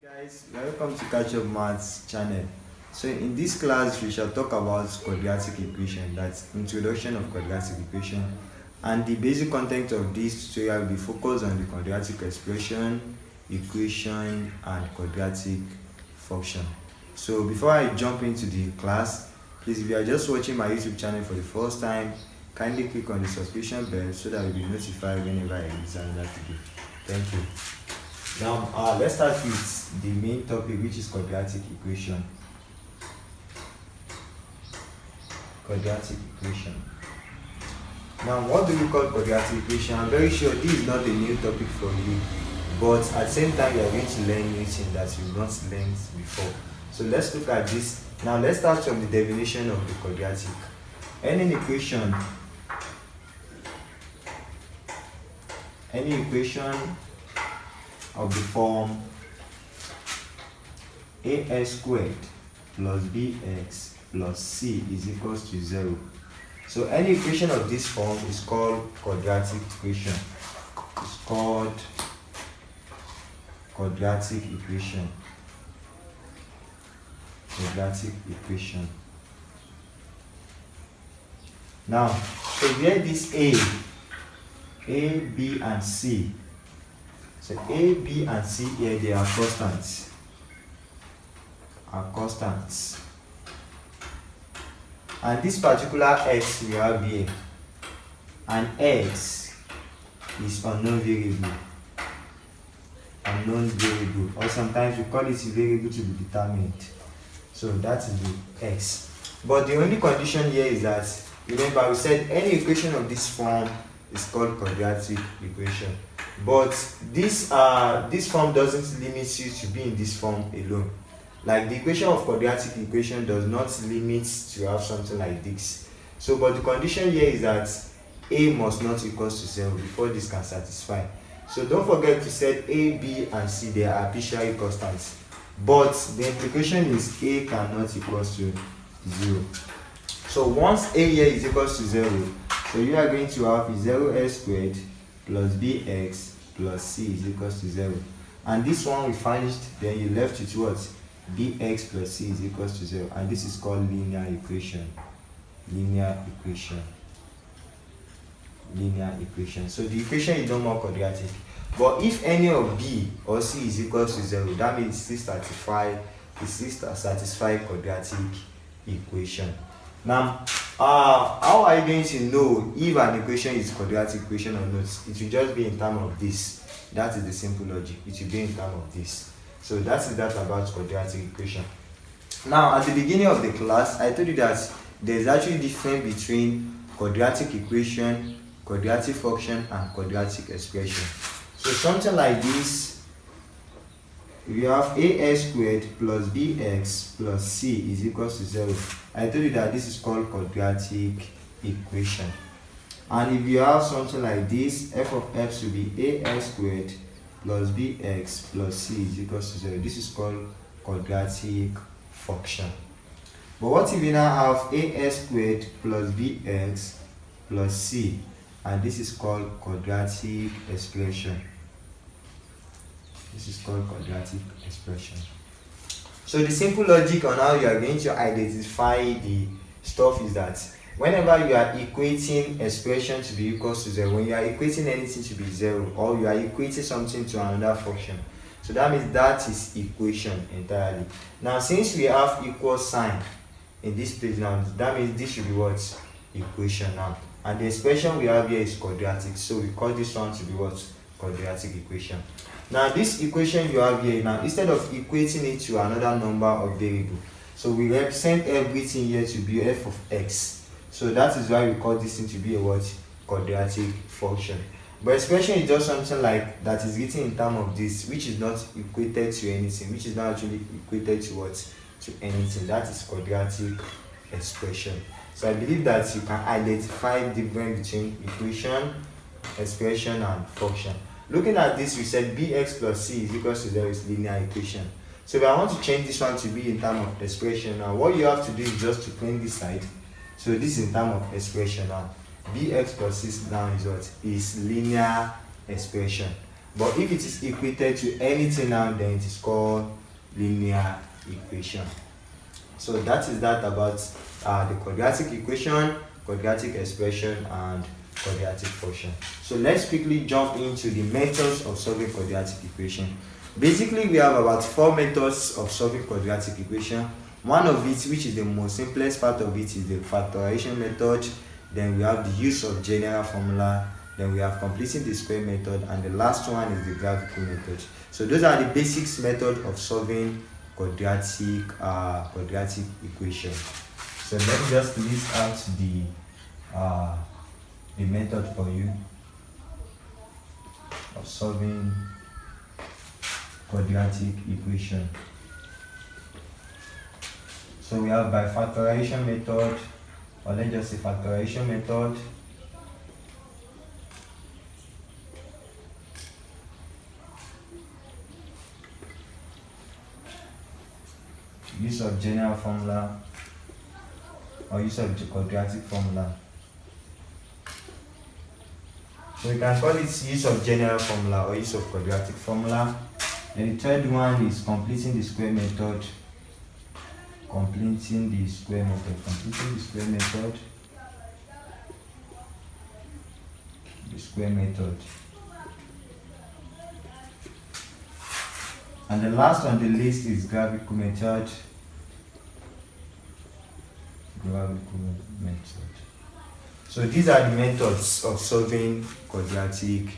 Guys, welcome to Catch Up Maths channel. So in this class we shall talk about quadratic equation, that's introduction of quadratic equation, and the basic content of this tutorial will be focused on the quadratic expression, equation and quadratic function. So before I jump into the class, please, if you are just watching my YouTube channel for the first time, kindly click on the subscription bell so that you'll be notified whenever I release another video. Thank you. Now let's start with the main topic, which is quadratic equation. Quadratic equation. Now, what do we call quadratic equation? I'm very sure this is not a new topic for you, but at the same time you are going to learn new things that you've not learned before. So let's look at this. Now let's start from the definition of the quadratic. Any equation of the form ax squared plus bx plus c is equals to 0. So any equation of this form is called quadratic equation. It's called quadratic equation. Quadratic equation. Now, so here this a, b and c. So a, b and c here, they are constants. And this particular x we have here, and x is unknown variable. Or sometimes we call it a variable to be determined. So that is the x. But the only condition here is that, remember we said any equation of this form is called quadratic equation. But this form doesn't limit you to be in this form alone. Like the equation of quadratic equation does not limit to have something like this. So, but the condition here is that a must not equal to 0 before this can satisfy. So don't forget to set a, b and c, they are arbitrary constants. But the implication is a cannot equal to 0. So once a here is equal to 0, so you are going to have 0x squared plus bx plus c is equal to 0. And this one we finished, then you left with what? Bx plus c is equal to 0. And this is called linear equation. Linear equation. So the equation is no more quadratic. But if any of b or c is equal to 0, that means it still satisfy quadratic equation. Now, how are you going to know if an equation is quadratic equation or not? It will just be in terms of this. That is the simple logic. It will be in terms of this. So that is that about quadratic equation. Now, at the beginning of the class, I told you that there is actually difference between quadratic equation, quadratic function, and quadratic expression. So something like this. We have ax squared plus bx plus c is equal to 0. I told you that this is called quadratic equation. And if you have something like this, f of x will be ax squared plus bx plus c is equal to 0. This is called quadratic function. But what if you now have ax squared plus bx plus c, and this is called quadratic expression. This is called quadratic expression. So the simple logic on how you are going to identify the stuff is that whenever you are equating expression to be equal to 0, when you are equating anything to be 0, or you are equating something to another function, so that means that is equation entirely. Now, since we have equal sign in this place now, that means this should be what? Equation now. And the expression we have here is quadratic, so we call this one to be what? Quadratic equation. Now this equation you have here, now instead of equating it to another number or variable, so we represent everything here to be f of x. So that is why we call this thing to be a what? Quadratic function. But expression is just something like that is written in terms of this, which is not equated to anything, which is not actually equated to what? To anything. That is quadratic expression. So I believe that you can identify the difference between equation, expression, and function. Looking at this, we said bx plus c is equal to 0 is linear equation. So if I want to change this one to be in terms of expression, now what you have to do is just to clean this side. So this is in terms of expression now. Bx plus c now is what? Is linear expression. But if it is equated to anything now, then it is called linear equation. So that is that about the quadratic equation, quadratic expression, and quadratic function. So let's quickly jump into the methods of solving quadratic equation. Basically, we have about 4 methods of solving quadratic equation. One of it, which is the most simplest part of it, is the factorization method. Then we have the use of general formula. Then we have completing the square method, and the last one is the graphical method. So those are the basics method of solving quadratic equation. So let me just list out the method for you of solving quadratic equation. So we have by factorization method, or let's just say factorization method, use of general formula, or use of the quadratic formula. So we can call it use of general formula or use of quadratic formula. And the third one is completing the square method. Completing the square method. The square method. And the last on the list is graphical method. So these are the methods of solving quadratic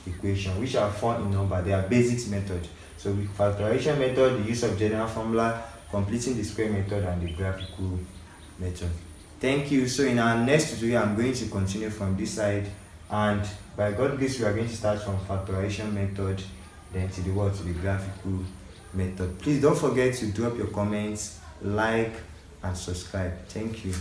equation, which are 4 in number. They are basics method. So with factorization method, the use of general formula, completing the square method, and the graphical method. Thank you. So in our next tutorial, I'm going to continue from this side, and by God's grace, we are going to start from factorization method, then to the graphical method. Please don't forget to drop your comments, like, and subscribe. Thank you.